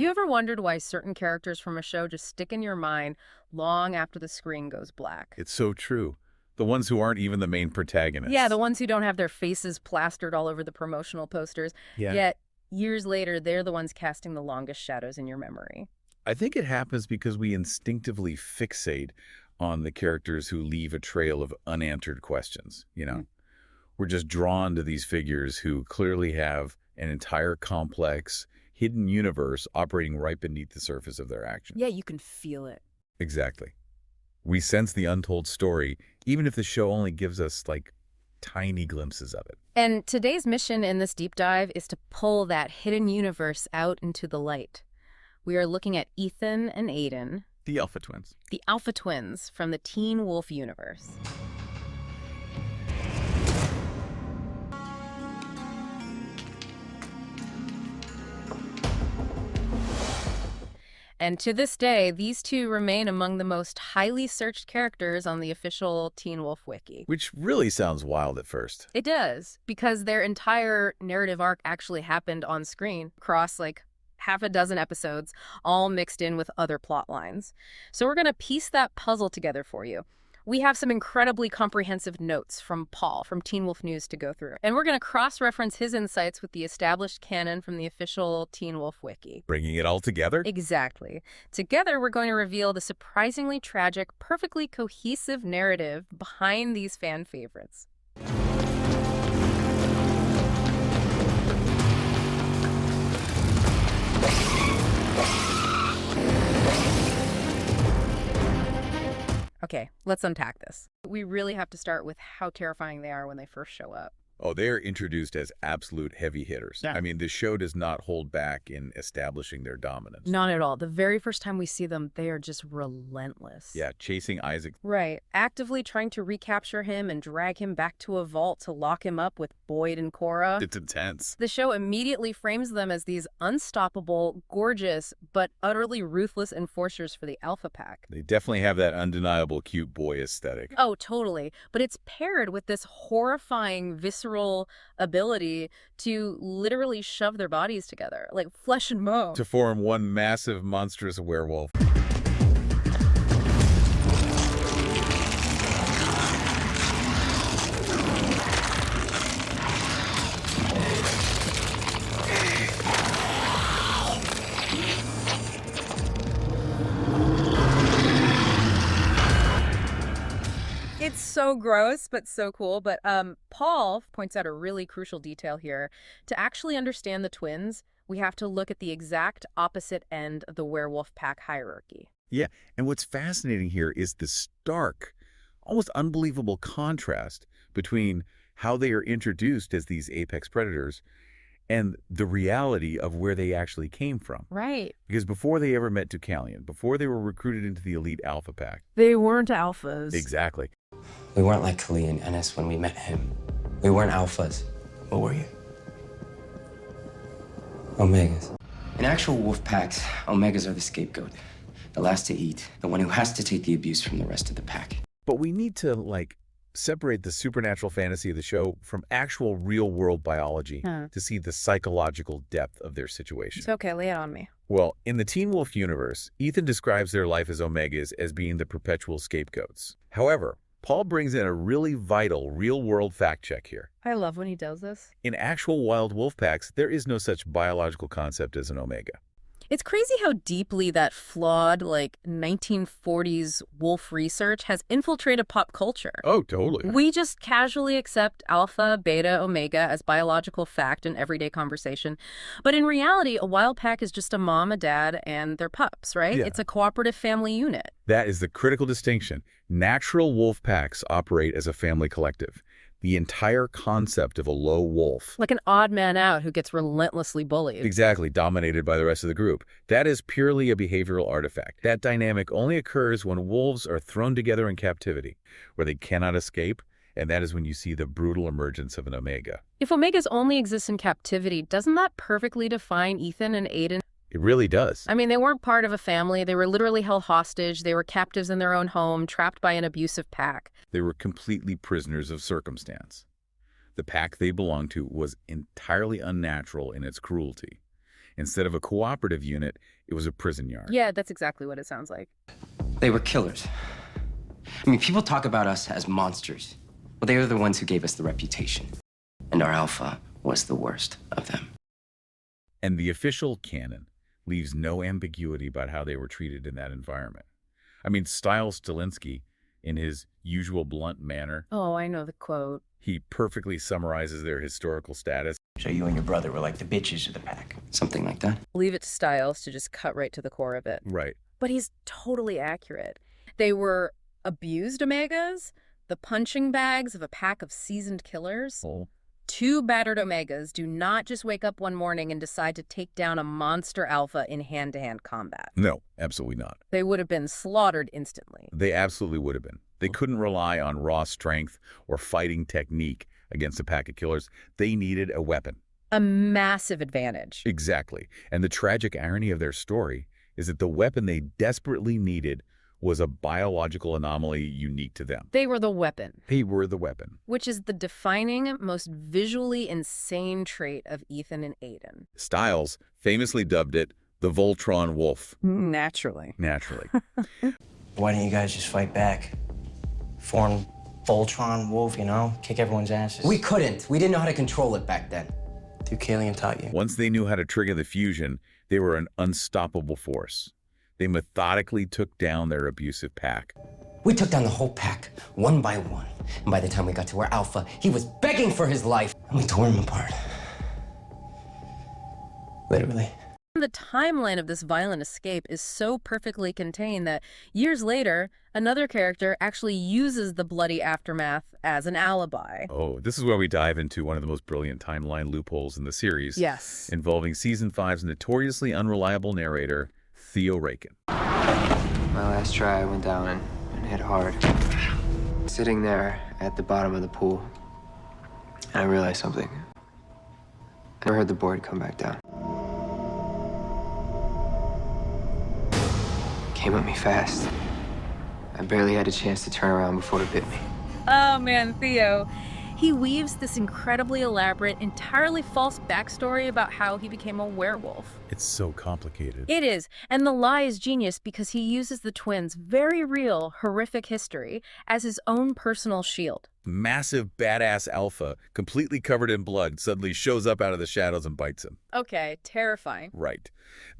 you ever wondered why certain characters from a show just stick in your mind long after the screen goes black? It's so true. The ones who aren't even the main Yeah, the protagonists. ones who don't have their faces plastered all over the promotional posters, Yeah. yet years later, they're the ones casting the longest shadows in your memory. I think it happens because we instinctively fixate on the characters who leave a trail of unanswered questions. We're just drawn to these figures who clearly have an entire complex, hidden universe operating right beneath the surface of their actions. Yeah, you can feel it. Exactly. We sense the untold story, even if the show only gives us, like, tiny glimpses of it. And today's mission in this deep dive is to pull that hidden universe out into the light. We are looking at Ethan and Aiden, The Alpha Twins. the Alpha Twins from the Teen Wolf universe. And to this day, these two remain among the most highly searched characters on the official Teen Wolf Wiki. Which really sounds wild at first. It does, because their entire narrative arc actually happened on screen across like half a dozen episodes, all mixed in with other plot lines. So we're going to piece that puzzle together for you. We have some incredibly comprehensive notes from Paul from Teen Wolf News to go through. And we're going to cross-reference his insights with the established canon from the official Teen Wolf Wiki. Bringing it all together? Exactly. Together, we're going to reveal the surprisingly tragic, perfectly cohesive narrative behind these fan favorites. Okay, let's unpack this. We really have to start with how terrifying they are when they first show up. Oh, they're introduced as absolute heavy hitters. Yeah. I mean, the show does not hold back in establishing their dominance. Not at all. The very first time we see them, they are just relentless. Yeah, chasing Isaac. Right. Actively trying to recapture him and drag him back to a vault to lock him up with Boyd and Cora. It's intense. The show immediately frames them as these unstoppable, gorgeous, but utterly ruthless enforcers for the Alpha Pack. They definitely have that undeniable cute boy aesthetic. Oh, totally. But it's paired with this horrifying, visceral ability to literally shove their bodies together, like flesh and bone. To form one massive, monstrous werewolf. It's so gross, but so cool. But Paul points out a really crucial detail here. To actually understand the twins, we have to look at the exact opposite end of the werewolf pack hierarchy. Yeah, and what's fascinating here is the stark, almost unbelievable contrast between how they are introduced as these apex predators and the reality of where they actually came from. Right. Because before they ever met Deucalion, before they were recruited into the elite Alpha Pack. They weren't alphas. Exactly. We weren't like Kali and Ennis when we met him. We weren't alphas. What were you? Omegas. In actual wolf packs, Omegas are the scapegoat. The last to eat. The one who has to take the abuse from the rest of the pack. But we need to, like, separate the supernatural fantasy of the show from actual real-world biology to see the psychological depth of their situation. It's okay, lay it on me. Well, in the Teen Wolf universe, Ethan describes their life as Omegas as being the perpetual scapegoats. However, Paul brings in a really vital real-world fact check here. I love when he does this. In actual wild wolf packs, there is no such biological concept as an Omega. It's crazy how deeply that flawed, like, 1940s wolf research has infiltrated pop culture. Oh, totally. We just casually accept alpha, beta, omega as biological fact in everyday conversation. But in reality, a wild pack is just a mom, a dad, and their pups, right? Yeah. It's a cooperative family unit. That is the critical distinction. Natural wolf packs operate as a family collective. The entire concept of a low wolf, Like an odd man out who gets relentlessly bullied. exactly, dominated by the rest of the group, that is purely a behavioral artifact. That dynamic only occurs when wolves are thrown together in captivity, where they cannot escape, and that is when you see the brutal emergence of an Omega. If omegas only exist in captivity, doesn't that perfectly define Ethan and Aiden? It really does. I mean, they weren't part of a family. They were literally held hostage. They were captives in their own home, trapped by an abusive pack. They were completely prisoners of circumstance. The pack they belonged to was entirely unnatural in its cruelty. Instead of a cooperative unit, it was a prison yard. Yeah, that's exactly what it sounds like. They were killers. I mean, people talk about us as monsters. Well, they are the ones who gave us the reputation. And our alpha was the worst of them. And the official canon leaves no ambiguity about how they were treated in that environment. I mean, Styles Stilinski, in his usual blunt manner, Oh, I know the quote. he perfectly summarizes their historical status. So you and your brother were like the bitches of the pack. Something like that. Leave it to Styles to just cut right to the core of it. Right. But he's totally accurate. They were abused Omegas, the punching bags of a pack of seasoned killers. Oh. Two battered Omegas do not just wake up one morning and decide to take down a monster alpha in hand-to-hand combat. No, absolutely not. They would have been slaughtered instantly. They absolutely would have been. They couldn't rely on raw strength or fighting technique against a pack of killers. They needed a weapon. A massive advantage. Exactly. And the tragic irony of their story is that the weapon they desperately needed was a biological anomaly unique to them. They were the weapon. They were the weapon. Which is the defining, most visually insane trait of Ethan and Aiden. Styles famously dubbed it the Voltron Wolf. Naturally. Naturally. Why didn't you guys just fight back? Form Voltron Wolf, you know? Kick everyone's asses. We couldn't. We didn't know how to control it back then. Deucalion taught you. Once they knew how to trigger the fusion, they were an unstoppable force. They methodically took down their abusive pack. We took down the whole pack, one by one. And by the time we got to our alpha, he was begging for his life. And we tore him apart. Literally. The timeline of this violent escape is so perfectly contained that years later, another character actually uses the bloody aftermath as an alibi. Oh, this is where we dive into one of the most brilliant timeline loopholes in the series. Yes. Involving Season 5's notoriously unreliable narrator, Theo. My last try, I went down and hit hard. Sitting there at the bottom of the pool, and I realized something. I heard the board come back down. Came at me fast. I barely had a chance to turn around before it bit me. Oh man, Theo. He weaves this incredibly elaborate, entirely false backstory about how he became a werewolf. It's so complicated. It is, and the lie is genius because he uses the twins' very real, horrific history as his own personal shield. Massive badass alpha, completely covered in blood, suddenly shows up out of the shadows and bites him. Okay, terrifying. Right.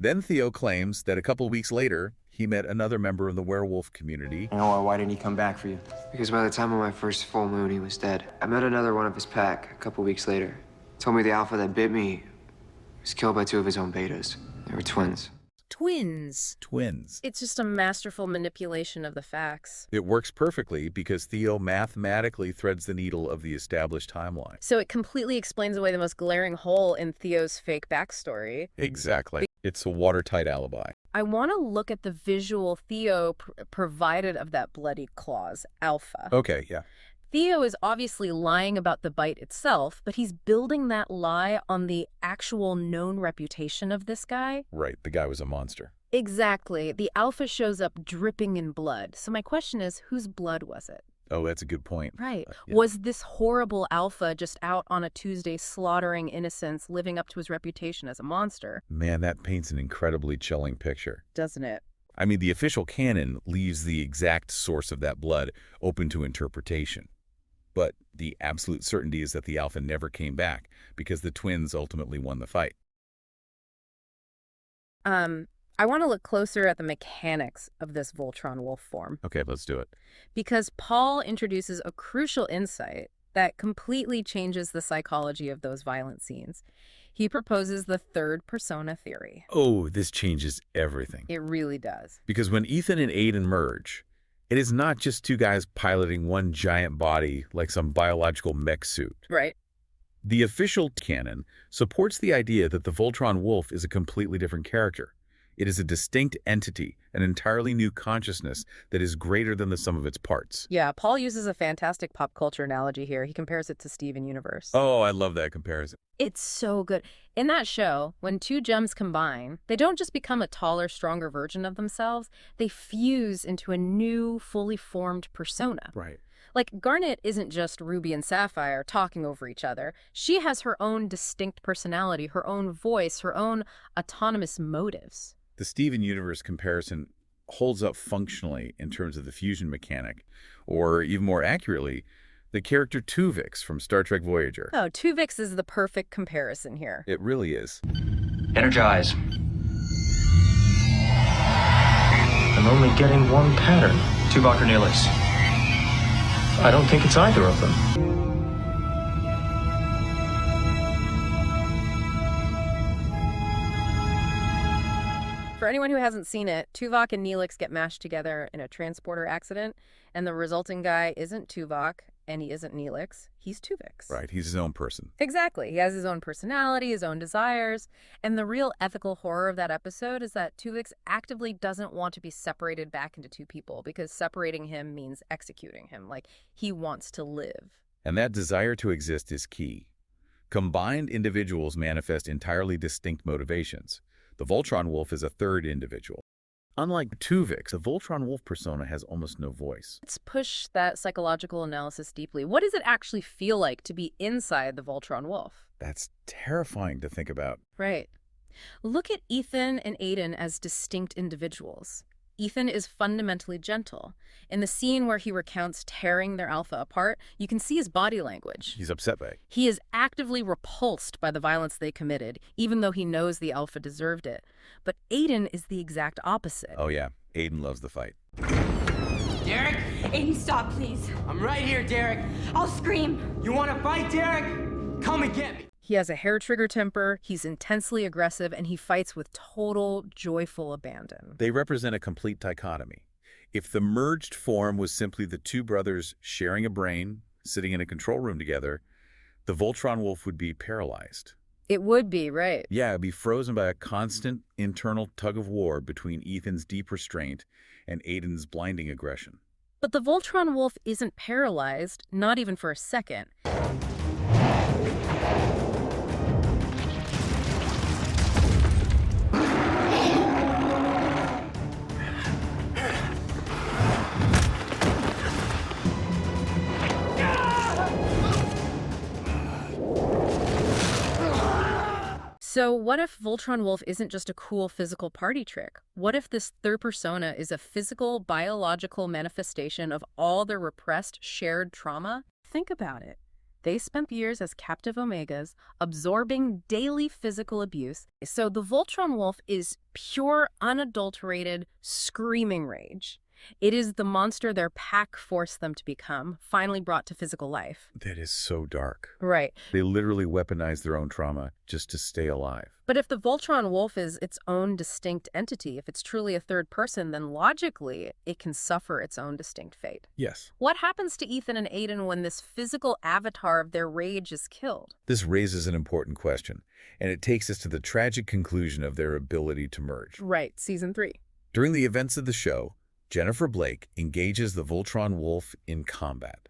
Then Theo claims that a couple weeks later, he met another member of the werewolf community. You know, why didn't he come back for you? Because by the time of my first full moon, he was dead. I met another one of his pack a couple weeks later. Told me the alpha that bit me was killed by two of his own betas. They were twins. Twins. Twins. It's just a masterful manipulation of the facts. It works perfectly because Theo mathematically threads the needle of the established timeline. So it completely explains away the most glaring hole in Theo's fake backstory. Exactly. It's a watertight alibi. I want to look at the visual Theo provided of that bloody claws, Alpha. Okay, yeah. Theo is obviously lying about the bite itself, but he's building that lie on the actual known reputation of this guy. Right, the guy was a monster. Exactly. The Alpha shows up dripping in blood. So my question is, whose blood was it? Oh, that's a good point. Right. Yeah. Was this horrible Alpha just out on a Tuesday slaughtering innocents, living up to his reputation as a monster? Man, that paints an incredibly chilling picture. Doesn't it? I mean, the official canon leaves the exact source of that blood open to interpretation. But the absolute certainty is that the Alpha never came back because the twins ultimately won the fight. I want to look closer at the mechanics of this Voltron Wolf form. Okay, let's do it. Because Paul introduces a crucial insight that completely changes the psychology of those violent scenes. He proposes the third persona theory. Oh, this changes everything. It really does. Because when Ethan and Aiden merge, it is not just two guys piloting one giant body like some biological mech suit. Right. The official canon supports the idea that the Voltron Wolf is a completely different character. It is a distinct entity, an entirely new consciousness that is greater than the sum of its parts. Yeah, Paul uses a fantastic pop culture analogy here. He compares it to Steven Universe. Oh, I love that comparison. It's so good. In that show, when two gems combine, they don't just become a taller, stronger version of themselves. They fuse into a new, fully formed persona. Right. Like, Garnet isn't just Ruby and Sapphire talking over each other. She has her own distinct personality, her own voice, her own autonomous motives. The Steven Universe comparison holds up functionally in terms of the fusion mechanic, or even more accurately, the character Tuvix from Star Trek Voyager. Oh, Tuvix is the perfect comparison here. It really is. Energize. I'm only getting one pattern. Tuvok or Neelix. I don't think it's either of them. For anyone who hasn't seen it, Tuvok and Neelix get mashed together in a transporter accident, and the resulting guy isn't Tuvok, and he isn't Neelix. He's Tuvix. Right, he's his own person. Exactly. He has his own personality, his own desires, and the real ethical horror of that episode is that Tuvix actively doesn't want to be separated back into two people, because separating him means executing him. Like, he wants to live. And that desire to exist is key. Combined individuals manifest entirely distinct motivations. The Voltron Wolf is a third individual. Unlike Tuvix, the Voltron Wolf persona has almost no voice. Let's push that psychological analysis deeply. What does it actually feel like to be inside the Voltron Wolf? That's terrifying to think about. Right. Look at Ethan and Aiden as distinct individuals. Ethan is fundamentally gentle. In the scene where he recounts tearing their alpha apart, you can see his body language. He's upset by it. He is actively repulsed by the violence they committed, even though he knows the alpha deserved it. But Aiden is the exact opposite. Oh yeah, Aiden loves the fight. Derek? Aiden, stop, please. I'm right here, Derek. I'll scream. You want to fight, Derek? Come and get me. He has a hair-trigger temper, he's intensely aggressive, and he fights with total, joyful abandon. They represent a complete dichotomy. If the merged form was simply the two brothers sharing a brain, sitting in a control room together, the Voltron Wolf would be paralyzed. It would be, right? Yeah, it'd be frozen by a constant internal tug-of-war between Ethan's deep restraint and Aiden's blinding aggression. But the Voltron Wolf isn't paralyzed, not even for a second. So what if Voltron Wolf isn't just a cool physical party trick? What if this third persona is a physical, biological manifestation of all their repressed, shared trauma? Think about it. They spent years as captive Omegas, absorbing daily physical abuse. So the Voltron Wolf is pure, unadulterated, screaming rage. It is the monster their pack forced them to become, finally brought to physical life. That is so dark. Right. They literally weaponize their own trauma just to stay alive. But if the Voltron Wolf is its own distinct entity, if it's truly a third person, then logically it can suffer its own distinct fate. Yes. What happens to Ethan and Aiden when this physical avatar of their rage is killed? This raises an important question, and it takes us to the tragic conclusion of their ability to merge. Right, season 3. During the events of the show, Jennifer Blake engages the Voltron Wolf in combat.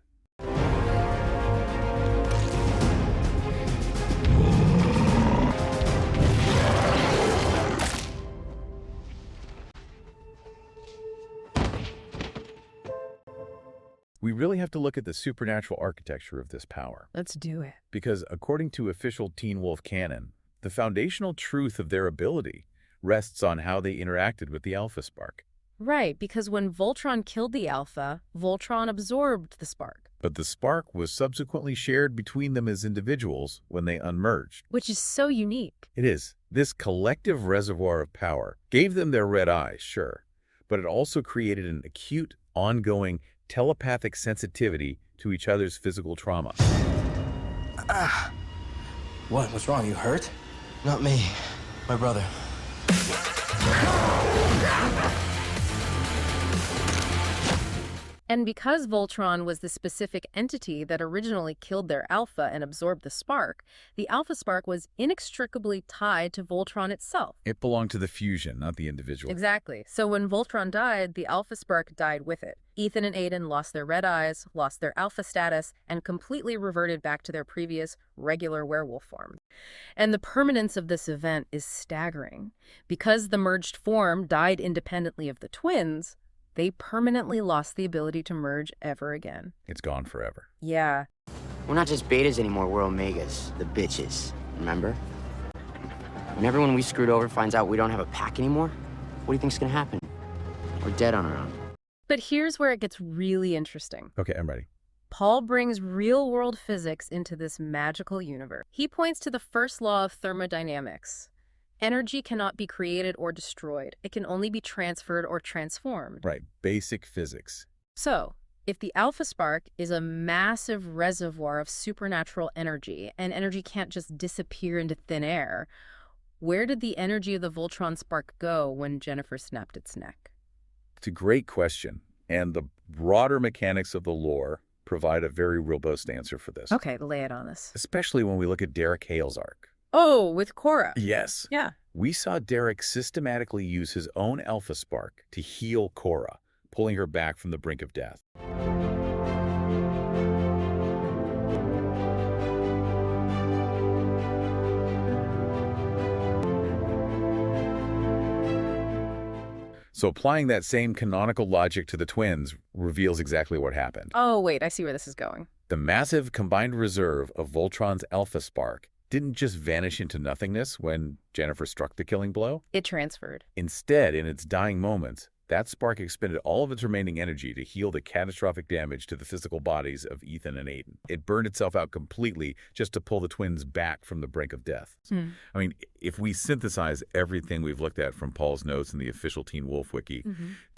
We really have to look at the supernatural architecture of this power. Let's do it. Because according to official Teen Wolf canon, the foundational truth of their ability rests on how they interacted with the Alpha Spark. Right, because when Voltron killed the Alpha, Voltron absorbed the spark. But the spark was subsequently shared between them as individuals when they unmerged. Which is so unique. It is. This collective reservoir of power gave them their red eyes, sure, but it also created an acute, ongoing, telepathic sensitivity to each other's physical trauma. What? What's wrong? You hurt? Not me. My brother. And because Voltron was the specific entity that originally killed their Alpha and absorbed the spark, the Alpha Spark was inextricably tied to Voltron itself. It belonged to the fusion, not the individual. Exactly. So when Voltron died, the Alpha Spark died with it. Ethan and Aiden lost their red eyes, lost their Alpha status, and completely reverted back to their previous regular werewolf form. And the permanence of this event is staggering. Because the merged form died independently of the twins, They permanently lost the ability to merge ever again. It's gone forever. Yeah. We're not just betas anymore, we're omegas. The bitches. Remember? When everyone we screwed over finds out we don't have a pack anymore, what do you think's gonna happen? We're dead on our own. But here's where it gets really interesting. Okay, I'm ready. Paul brings real-world physics into this magical universe. He points to the first law of thermodynamics. Energy cannot be created or destroyed. It can only be transferred or transformed. Right, basic physics. So, if the alpha spark is a massive reservoir of supernatural energy, and energy can't just disappear into thin air, where did the energy of the Voltron spark go when Jennifer snapped its neck? It's a great question, and the broader mechanics of the lore provide a very robust answer for this. Okay, lay it on us. Especially when we look at Derek Hale's arc. Oh, with Cora. Yes. Yeah. We saw Derek systematically use his own alpha spark to heal Cora, pulling her back from the brink of death. So applying that same canonical logic to the twins reveals exactly what happened. Oh, wait, I see where this is going. The massive combined reserve of Voltron's alpha spark didn't just vanish into nothingness when Jennifer struck the killing blow. It transferred. Instead, in its dying moments, that spark expended all of its remaining energy to heal the catastrophic damage to the physical bodies of Ethan and Aiden. It burned itself out completely just to pull the twins back from the brink of death. I mean, if we synthesize everything we've looked at from Paul's notes in the official Teen Wolf Wiki,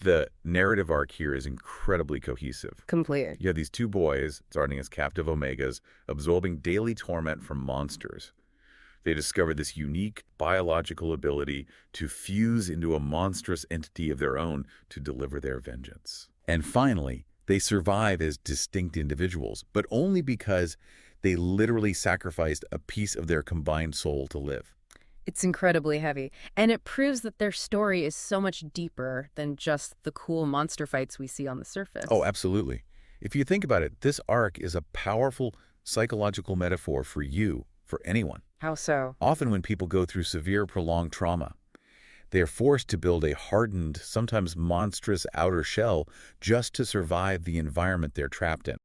the narrative arc here is incredibly cohesive. Complete. You have these two boys, starting as captive Omegas, absorbing daily torment from monsters. They discovered this unique biological ability to fuse into a monstrous entity of their own to deliver their vengeance. And finally, they survive as distinct individuals, but only because they literally sacrificed a piece of their combined soul to live. It's incredibly heavy, and it proves that their story is so much deeper than just the cool monster fights we see on the surface. Oh, absolutely. If you think about it, this arc is a powerful psychological metaphor for you, for anyone. How so? Often when people go through severe, prolonged trauma, they are forced to build a hardened, sometimes monstrous outer shell just to survive the environment they're trapped in.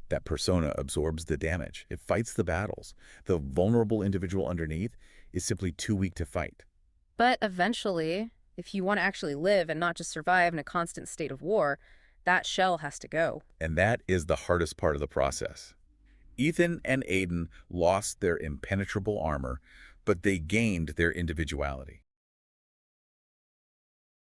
That persona absorbs the damage. It fights the battles. The vulnerable individual underneath is simply too weak to fight. But eventually, if you want to actually live and not just survive in a constant state of war, that shell has to go. And that is the hardest part of the process. Ethan and Aiden lost their impenetrable armor, but they gained their individuality.